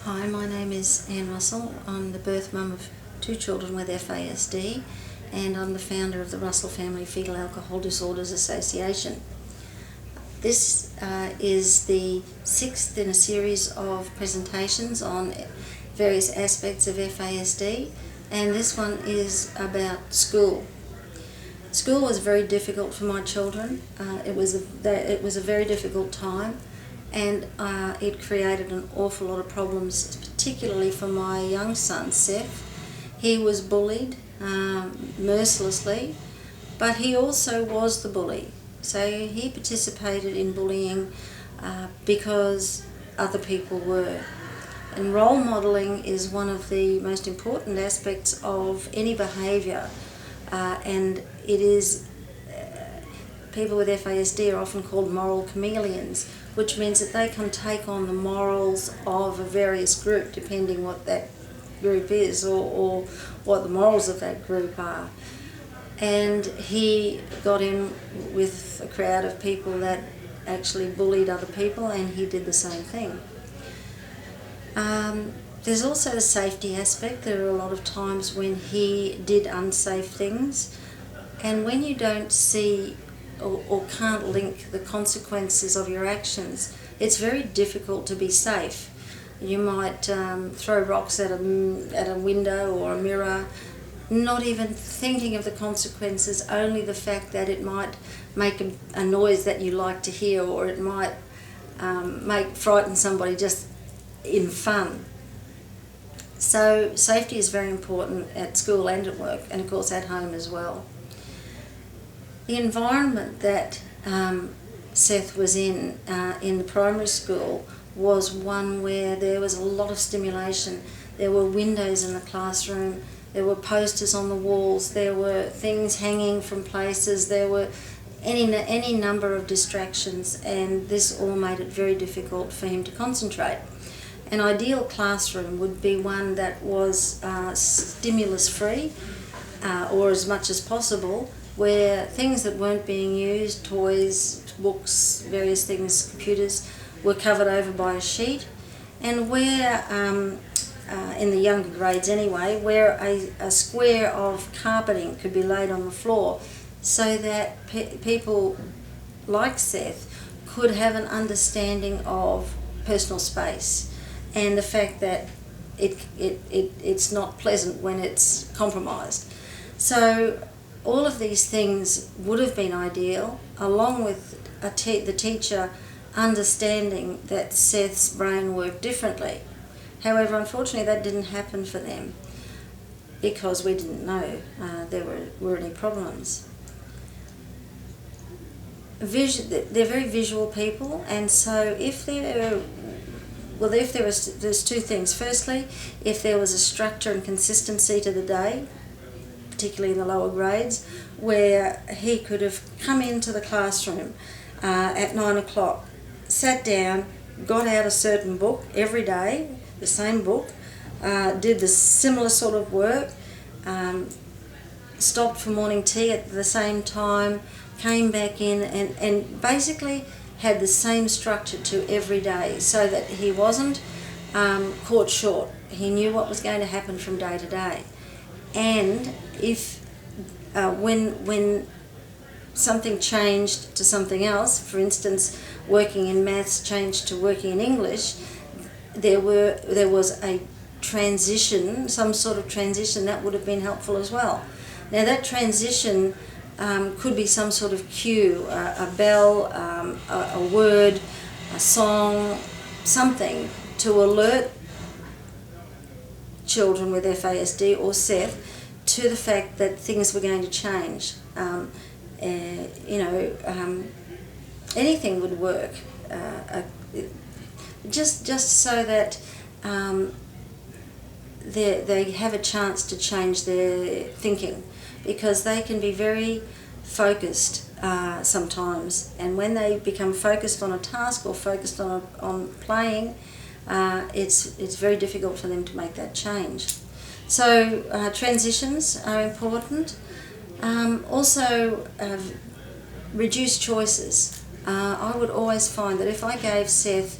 Hi, my name is Anne Russell. I'm the birth mum of 2 children with FASD, and I'm the founder of the Russell Family Fetal Alcohol Disorders Association. This is the 6th in a series of presentations on various aspects of FASD, and this one is about school. School was very difficult for my children. It was a very difficult time, and it created an awful lot of problems, particularly for my young son, Seth. He was bullied mercilessly, but he also was the bully. So he participated in bullying because other people were. And role modelling is one of the most important aspects of any behaviour, and it is people with FASD are often called moral chameleons, which means that they can take on the morals of a various group, depending what that group is or what the morals of that group are. And he got in with a crowd of people that actually bullied other people, and he did the same thing. There's also the safety aspect. There are a lot of times when he did unsafe things, and when you don't see or can't link the consequences of your actions, it's very difficult to be safe. You might throw rocks at a window or a mirror, not even thinking of the consequences, only the fact that it might make a noise that you like to hear, or it might frighten somebody just in fun. So safety is very important at school and at work, and of course at home as well. The environment that Seth was in the primary school was one where there was a lot of stimulation. There were windows in the classroom, there were posters on the walls, there were things hanging from places, there were any number of distractions, and this all made it very difficult for him to concentrate. An ideal classroom would be one that was stimulus-free, or as much as possible, where things that weren't being used, toys, books, various things, computers, were covered over by a sheet, and where, in the younger grades anyway, where a square of carpeting could be laid on the floor so that people like Seth could have an understanding of personal space and the fact that it's not pleasant when it's compromised. So all of these things would have been ideal, along with the teacher understanding that Seth's brain worked differently. However, unfortunately that didn't happen for them because we didn't know there were any problems. They're very visual people, and so there's 2 things. Firstly, if there was a structure and consistency to the day, particularly in the lower grades, where he could have come into the classroom at 9 o'clock, sat down, got out a certain book every day, the same book, did the similar sort of work, stopped for morning tea at the same time, came back in and basically had the same structure to every day, so that he wasn't caught short. He knew what was going to happen from day to day. And if when something changed to something else, for instance, working in maths changed to working in English, there was a transition, some sort of transition that would have been helpful as well. Now that transition could be some sort of cue, a bell, a word, a song, something to alert children with FASD or Seth to the fact that things were going to change. Anything would work, just so that they have a chance to change their thinking, because they can be very focused sometimes, and when they become focused on a task or focused on playing, it's very difficult for them to make that change. So transitions are important. Also, reduce choices. I would always find that if I gave Seth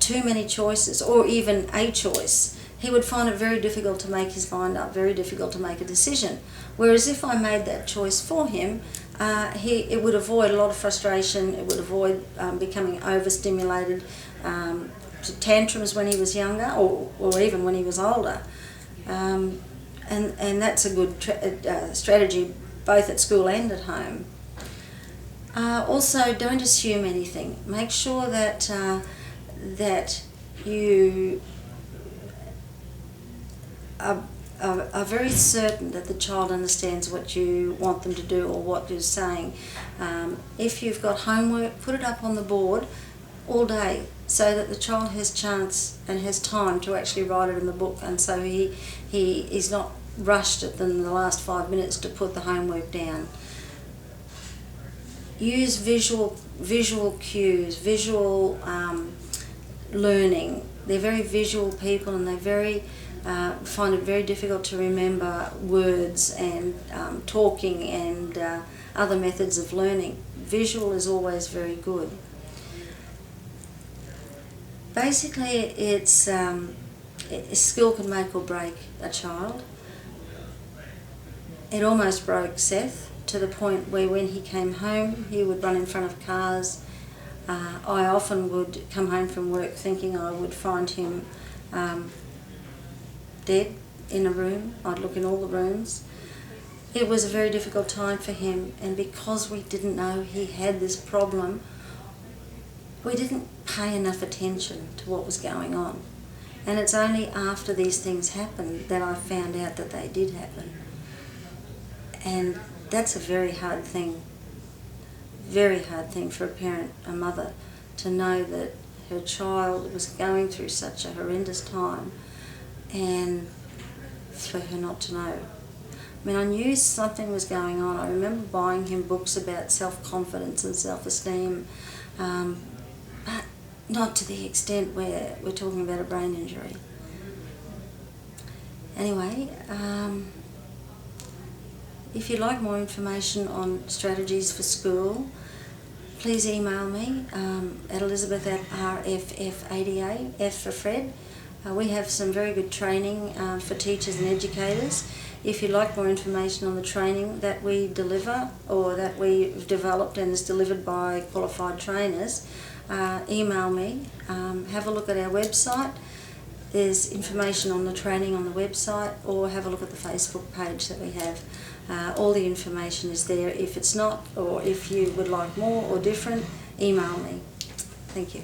too many choices, or even a choice, he would find it very difficult to make his mind up, very difficult to make a decision. Whereas if I made that choice for him, it would avoid a lot of frustration, it would avoid becoming overstimulated, tantrums when he was younger, or even when he was older. And that's a good strategy both at school and at home. Also, don't assume anything. Make sure that you are very certain that the child understands what you want them to do or what you're saying. If you've got homework, put it up on the board all day so that the child has chance and has time to actually write it in the book, and so he is not rushed in the last 5 minutes to put the homework down. Use visual cues, visual learning. They're very visual people, and they find it very difficult to remember words and talking and other methods of learning. Visual is always very good. Basically, school can make or break a child. It almost broke Seth, to the point where when he came home he would run in front of cars. I often would come home from work thinking I would find him dead in a room. I'd look in all the rooms. It was a very difficult time for him, and because we didn't know he had this problem, we didn't pay enough attention to what was going on. And it's only after these things happened that I found out that they did happen. And that's a very hard thing for a parent, a mother, to know that her child was going through such a horrendous time and for her not to know. I mean, I knew something was going on. I remember buying him books about self-confidence and self-esteem, but not to the extent where we're talking about a brain injury. Anyway, if you'd like more information on strategies for school, please email me at Elizabeth@RFF80A, F for Fred. We have some very good training for teachers and educators. If you'd like more information on the training that we deliver or that we've developed and is delivered by qualified trainers, email me. Have a look at our website. There's information on the training on the website, or have a look at the Facebook page that we have. All the information is there. If it's not, or if you would like more or different, email me. Thank you.